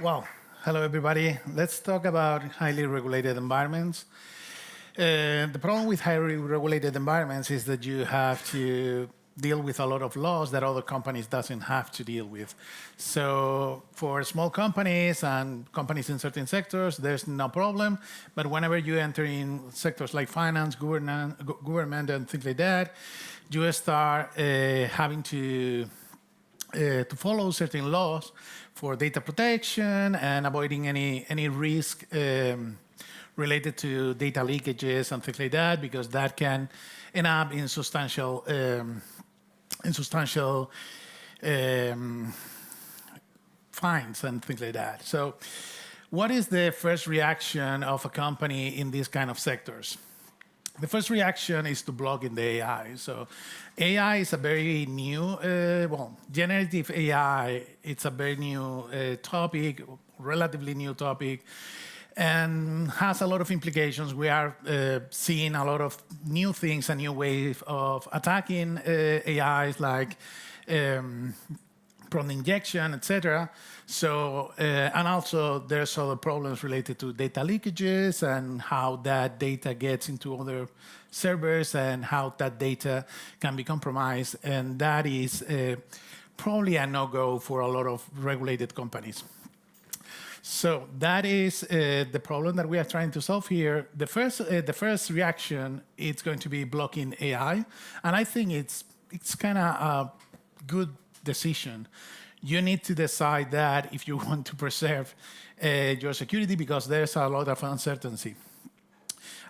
Well, hello everybody. Let's talk about highly regulated environments. The problem with highly regulated environments is that you have to deal with a lot of laws that other companies doesn't have to deal with. So for small companies and companies in certain sectors, there's no problem. But whenever you enter in sectors like finance, government and things like that, you start having to follow certain laws for data protection and avoiding any risk related to data leakages and things like that, because that can end up in substantial fines and things like that. So what is the first reaction of a company in these kind of sectors? The first reaction is to block in the AI. So AI is a very new, generative AI, it's a very new topic, relatively new topic, and has a lot of implications. We are seeing a lot of new things, a new way of attacking AIs, like prompt injection, etc. So, and also there's other problems related to data leakages and how that data gets into other servers and how that data can be compromised. And that is probably a no-go for a lot of regulated companies. So that is the problem that we are trying to solve here. The first reaction, it's going to be blocking AI. And I think it's kind of a good decision. You need to decide that if you want to preserve your security, because there's a lot of uncertainty.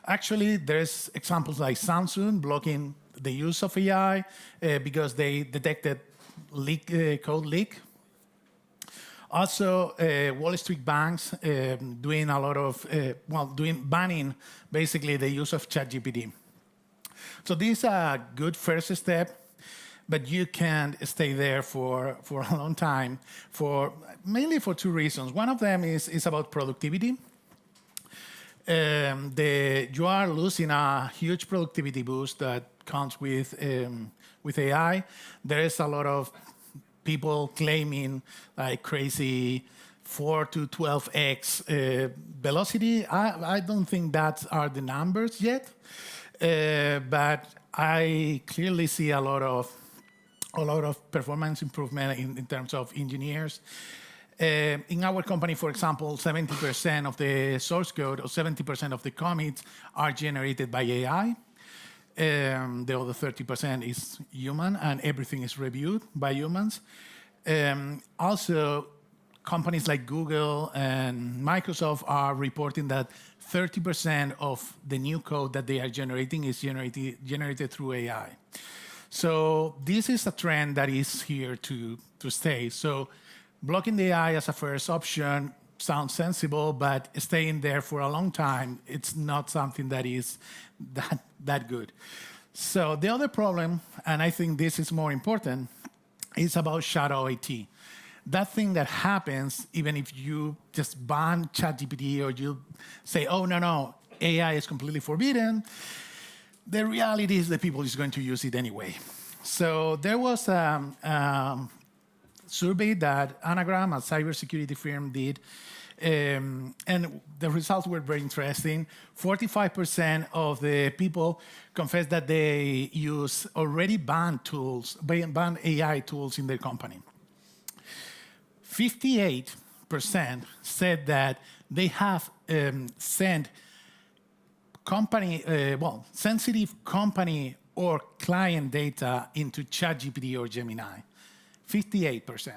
Actually, there's examples like Samsung blocking the use of AI because they detected code leak. Also, Wall Street banks doing a lot of, banning basically the use of ChatGPT. So this is a good first step, but you can't stay there for a long time, mainly for two reasons. One of them is about productivity. You are losing a huge productivity boost that comes with AI. There is a lot of people claiming like crazy 4 to 12x velocity. I don't think that are the numbers yet, but I clearly see a lot of performance improvement in terms of engineers. In our company, for example, 70% of the source code or 70% of the commits are generated by AI. The other 30% is human, and everything is reviewed by humans. Also, companies like Google and Microsoft are reporting that 30% of the new code that they are generating is generated through AI. So this is a trend that is here to stay. So blocking the AI as a first option sounds sensible, but staying there for a long time, it's not something that is that good. So the other problem, and I think this is more important, is about shadow IT. That thing that happens even if you just ban ChatGPT or you say, oh, no, AI is completely forbidden, the reality is that people is going to use it anyway. So there was a survey that Anagram, a cybersecurity firm, did, and the results were very interesting. 45% of the people confessed that they use already banned AI tools in their company. 58% said that they have sent sensitive company or client data into ChatGPT or Gemini. 58%.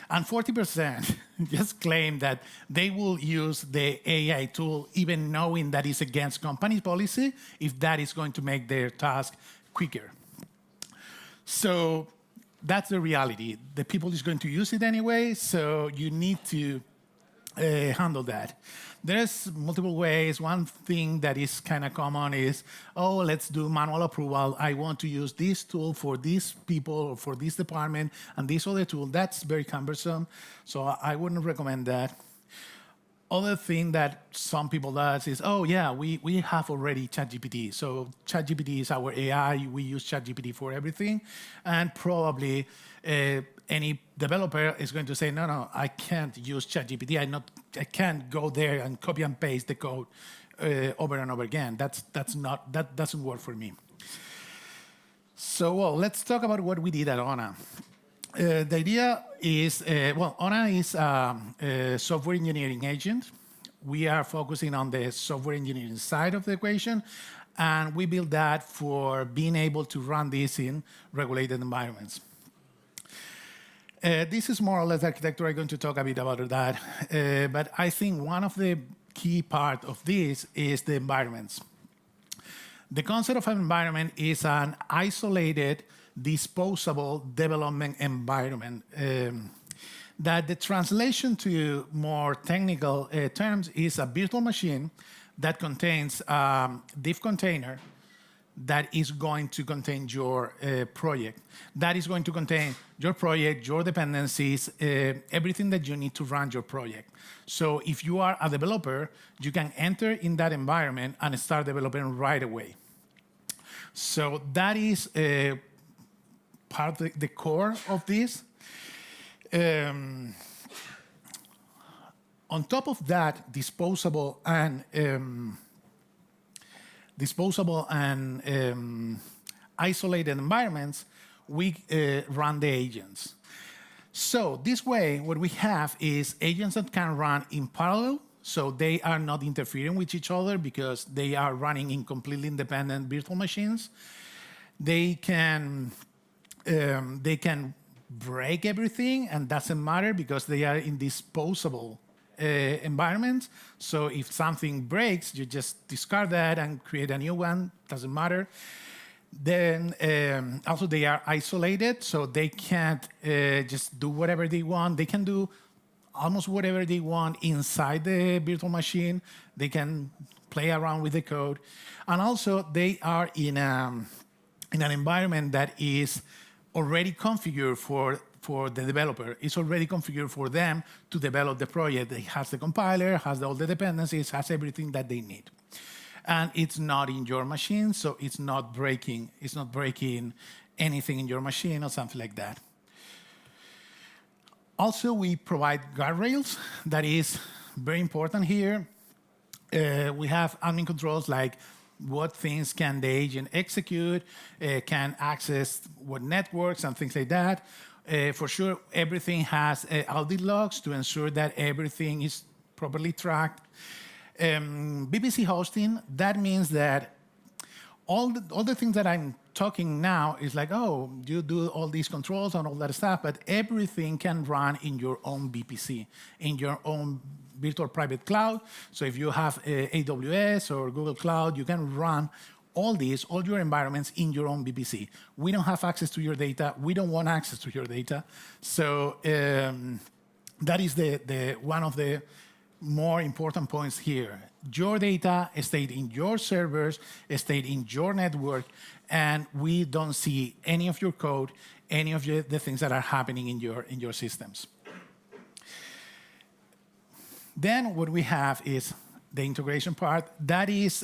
And 40% just claim that they will use the AI tool even knowing that it's against company policy if that is going to make their task quicker. So that's the reality. The people is going to use it anyway, so you need to handle that. There's multiple ways. One thing that is kind of common is, oh, let's do manual approval. I want to use this tool for these people or for this department and this other tool. That's very cumbersome, so I wouldn't recommend that. Other thing that some people does is, oh yeah, we have already ChatGPT. So ChatGPT is our AI. We use ChatGPT for everything, and probably any developer is going to say, no, no, I can't use ChatGPT. I can't go there and copy and paste the code over and over again. That doesn't work for me. So well, let's talk about what we did at ONA. The idea is, ONA is a software engineering agent. We are focusing on the software engineering side of the equation, and we built that for being able to run this in regulated environments. This is more or less architecture. I'm going to talk a bit about that, but I think one of the key part of this is the environments. The concept of an environment is an isolated, disposable development environment. That the translation to more technical terms is a virtual machine that contains a diff container that is going to contain your project. That is going to contain your project, your dependencies, everything that you need to run your project. So if you are a developer, you can enter in that environment and start developing right away. So that is part of the core of this. On top of that, disposable and isolated environments, we run the agents. So this way, what we have is agents that can run in parallel, so they are not interfering with each other because they are running in completely independent virtual machines. They can break everything, and doesn't matter because they are in disposable environments. So if something breaks, you just discard that and create a new one, doesn't matter. Then also they are isolated, so they can't just do whatever they want. They can do almost whatever they want inside the virtual machine. They can play around with the code. And also they are in an environment that is already configured for the developer. It's already configured for them to develop the project. It has the compiler, has all the dependencies, has everything that they need. And it's not in your machine, so it's not breaking anything in your machine or something like that. Also, we provide guardrails. That is very important here. We have admin controls like what things can the agent execute, can access what networks and things like that. For sure, everything has audit logs to ensure that everything is properly tracked. VPC hosting, that means that all the things that I'm talking now is like, oh, you do all these controls and all that stuff, but everything can run in your own VPC, in your own virtual private cloud. So if you have AWS or Google Cloud, you can run all your environments in your own VPC. We don't have access to your data. We don't want access to your data. So that is one of the more important points here. Your data stayed in your servers, stayed in your network, and we don't see any of your code, any of the things that are happening in your systems. Then what we have is the integration part. That is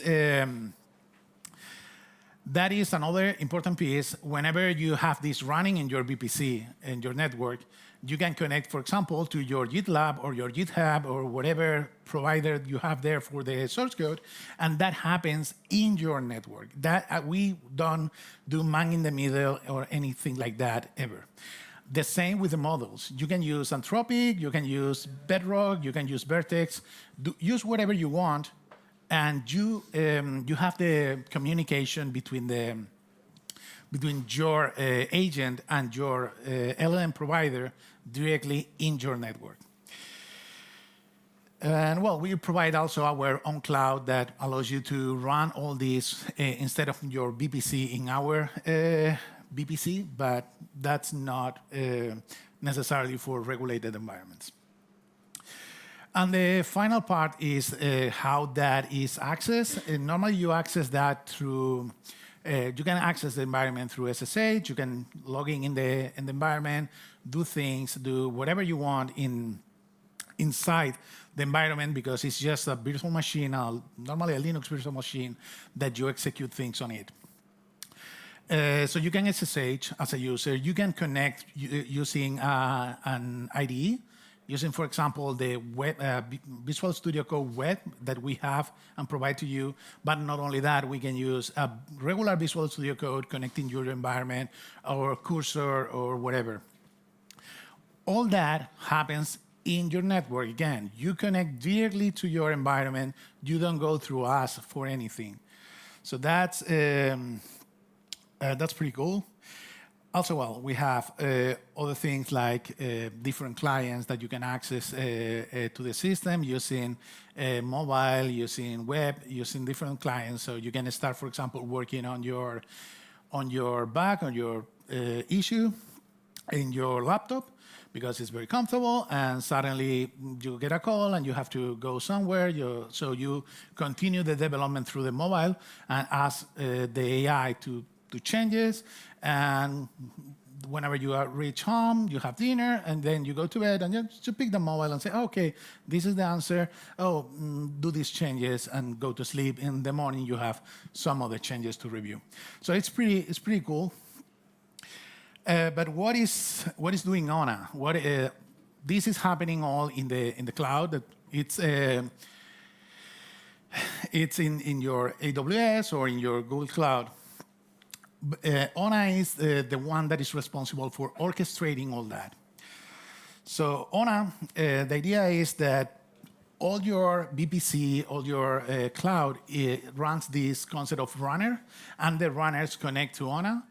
another important piece. Whenever you have this running in your VPC, in your network, you can connect, for example, to your GitLab or your GitHub or whatever provider you have there for the source code, and that happens in your network. That we don't do man in the middle or anything like that ever. The same with the models. You can use Anthropic, you can use Bedrock, you can use Vertex. Use whatever you want, and you have the communication between your agent and your LLM provider directly in your network. And well, we provide also our own cloud that allows you to run all these instead of your VPC in our VPC, but that's not necessarily for regulated environments. And the final part is how that is accessed. Normally, you access that through, you can access the environment through SSH. You can log in the environment, do things, do whatever you want inside the environment because it's just a virtual machine, normally a Linux virtual machine, that you execute things on it. So you can SSH as a user. You can connect using an IDE, using, for example, the web, Visual Studio Code web that we have and provide to you. But not only that, we can use a regular Visual Studio Code connecting your environment or cursor or whatever. All that happens in your network. Again, you connect directly to your environment. You don't go through us for anything. So that's pretty cool. Also, well, we have other things like different clients that you can access to the system using mobile, using web, using different clients. So you can start, for example, working on your bug, on your issue in your laptop because it's very comfortable, and suddenly you get a call and you have to go somewhere. So you continue the development through the mobile and ask the AI to changes, and whenever you reach home, you have dinner, and then you go to bed, and you pick the mobile and say, okay, this is the answer. Oh, do these changes and go to sleep. In the morning, you have some other changes to review. So it's pretty cool. But what is doing ONA? This is happening all in the cloud. It's in your AWS or in your Google Cloud. ONA is the one that is responsible for orchestrating all that. So ONA, the idea is that all your VPC, all your cloud, runs this concept of runner, and the runners connect to ONA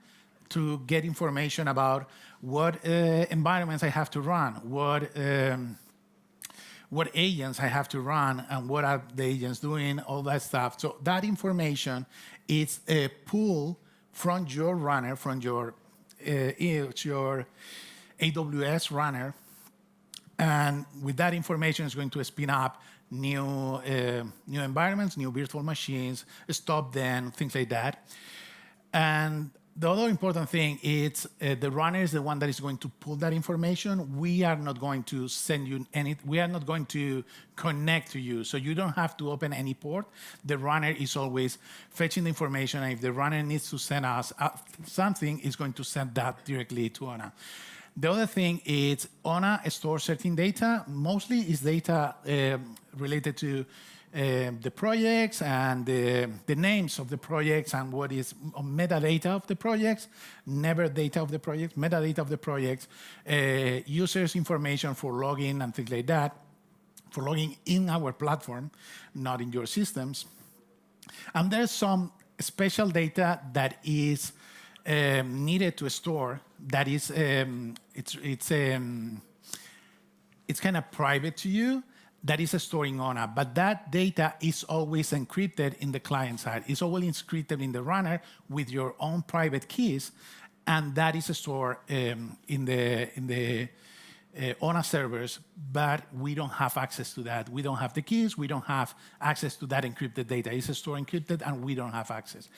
to get information about what environments I have to run, what agents I have to run, and what are the agents doing, all that stuff. So that information is a pull from your runner, from your AWS runner, and with that information, it's going to spin up new environments, new virtual machines, stop them, things like that. And the other important thing is the runner is the one that is going to pull that information. We are not going to send you any. We are not going to connect to you, so you don't have to open any port. The runner is always fetching the information, and if the runner needs to send us something, it's going to send that directly to ONA. The other thing is ONA stores certain data. Mostly is data related to the projects and the names of the projects and what is metadata of the projects, never data of the projects, metadata of the projects, users' information for login and things like that, for logging in our platform, not in your systems. And there's some special data that is needed to store that is, it's kind of private to you, that is storing ONA, but that data is always encrypted in the client side. It's always encrypted in the runner with your own private keys, and that is stored in the ONA servers, but we don't have access to that. We don't have the keys, we don't have access to that encrypted data. It's stored encrypted, and we don't have access.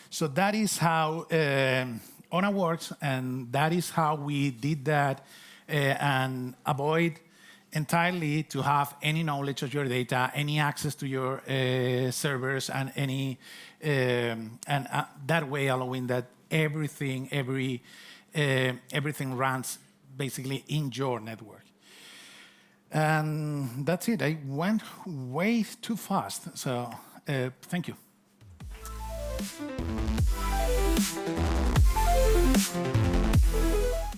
So that is how ONA works, and that is how we did that and avoid entirely to have any knowledge of your data, any access to your servers, and any that way allowing that everything runs basically in your network. And that's it. I went way too fast, so thank you.